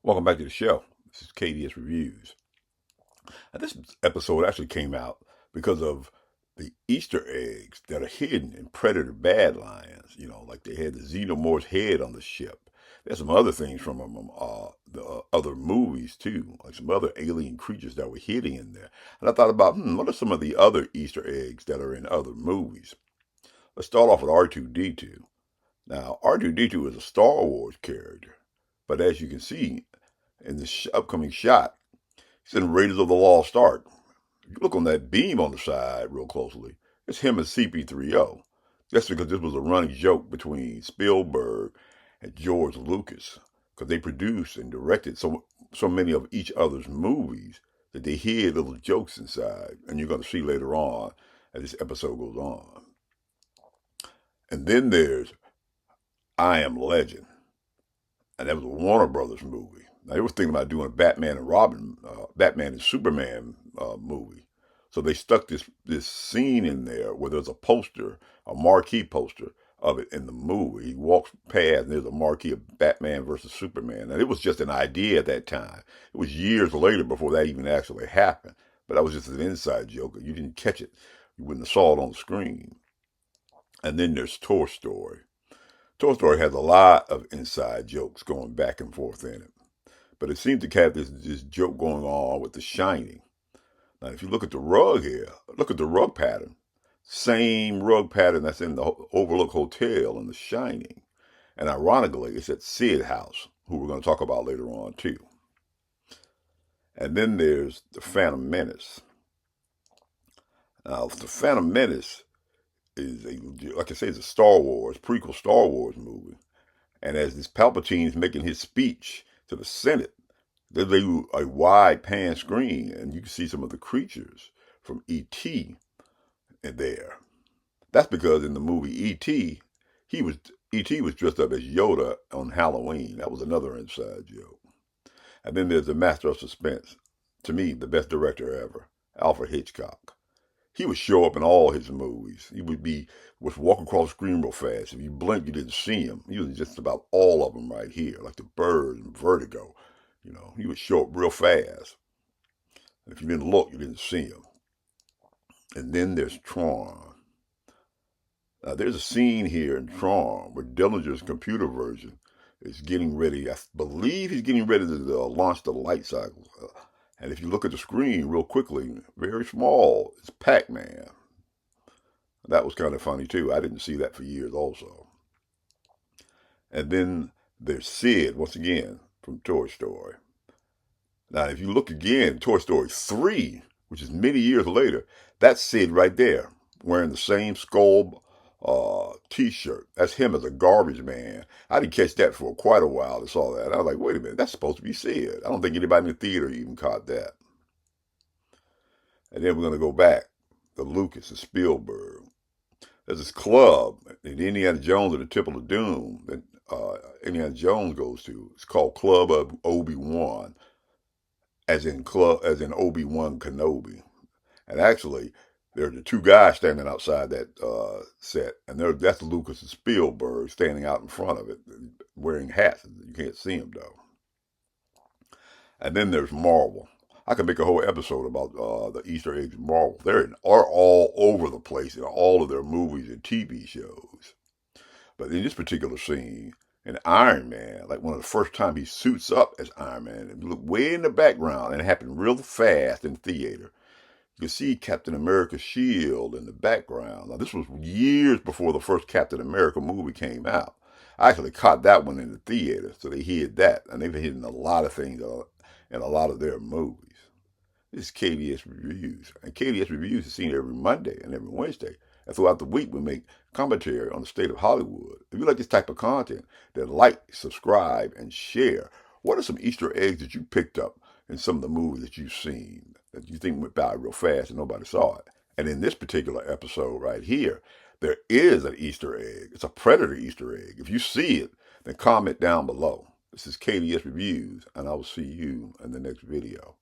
Welcome back to the show. This is KDS Reviews. And this episode actually came out because of the Easter eggs that are hidden in Predator Bad Lions. Like they had the Xenomorph's head on the ship. There's some other things from the other movies too, like some other alien creatures that were hidden in there. And I thought about, what are some of the other Easter eggs that are in other movies? Let's start off with R2D2. Now, R2D2 is a Star Wars character, but as you can see in this upcoming shot, he's in Raiders of the Lost Ark. If you look on that beam on the side real closely, it's him and CP3O. That's because this was a running joke between Spielberg and George Lucas, because they produced and directed so many of each other's movies that they hid little jokes inside, and you're going to see later on as this episode goes on. And then there's I Am Legend, and that was a Warner Brothers movie. Now, they were thinking about doing a Batman and Superman movie. So they stuck this scene in there where there's a poster, a marquee poster of it in the movie. He walks past and there's a marquee of Batman versus Superman. And it was just an idea at that time. It was years later before that even actually happened. But that was just an inside joke. You didn't catch it. You wouldn't have saw it on the screen. And then there's Toy Story. Toy Story has a lot of inside jokes going back and forth in it. But it seems to have this joke going on with The Shining. Now, if you look at the rug here, look at the rug pattern. Same rug pattern that's in the Overlook Hotel in The Shining. And ironically, it's at Sid House, who we're going to talk about later on, too. And then there's The Phantom Menace. Now, The Phantom Menace is, like I say, it's a prequel Star Wars movie. And as this Palpatine is making his speech to the Senate, they do a wide pan screen, and you can see some of the creatures from E.T. in there. That's because in the movie E.T., E.T. was dressed up as Yoda on Halloween. That was another inside joke. And then there's the Master of Suspense. To me, the best director ever, Alfred Hitchcock. He would show up in all his movies. He would walk across the screen real fast. If you blinked, you didn't see him. He was just about all of them right here, like The Bird and Vertigo. He would show up real fast. And if you didn't look, you didn't see him. And then there's Tron. Now, there's a scene here in Tron where Dillinger's computer version is getting ready. I believe he's getting ready to launch the light cycle. And if you look at the screen real quickly, very small, it's Pac-Man. That was kind of funny, too. I didn't see that for years also. And then there's Sid, once again, from Toy Story. Now, if you look again, Toy Story 3, which is many years later, that's Sid right there, wearing the same skull T-shirt. That's him as a garbage man. I didn't catch that for quite a while. I saw that. I was like, wait a minute, that's supposed to be Sid. I don't think anybody in the theater even caught that. And then we're going to go back to Lucas and Spielberg. There's this club in Indiana Jones and the Temple of Doom that Indiana Jones goes to. It's called Club of Obi-Wan, as in Obi-Wan Kenobi. And actually, there are the two guys standing outside that set, and that's Lucas and Spielberg standing out in front of it, wearing hats. You can't see them though. And then there's Marvel. I could make a whole episode about the Easter eggs in Marvel. Are all over the place in all of their movies and TV shows. But in this particular scene, in Iron Man, like one of the first time he suits up as Iron Man, and look way in the background, and it happened real fast in theater. You can see Captain America's shield in the background. Now, this was years before the first Captain America movie came out. I actually caught that one in the theater, so they hid that, and they've hidden a lot of things in a lot of their movies. This is KDS Reviews, and KDS Reviews is seen every Monday and every Wednesday. And throughout the week, we make commentary on the state of Hollywood. If you like this type of content, then like, subscribe, and share. What are some Easter eggs that you picked up in some of the movies that you've seen that you think went by real fast and nobody saw it? And in this particular episode right here, there is an Easter egg. It's a Predator Easter egg. If you see it, then comment down below. This is KDS Reviews, and I will see you in the next video.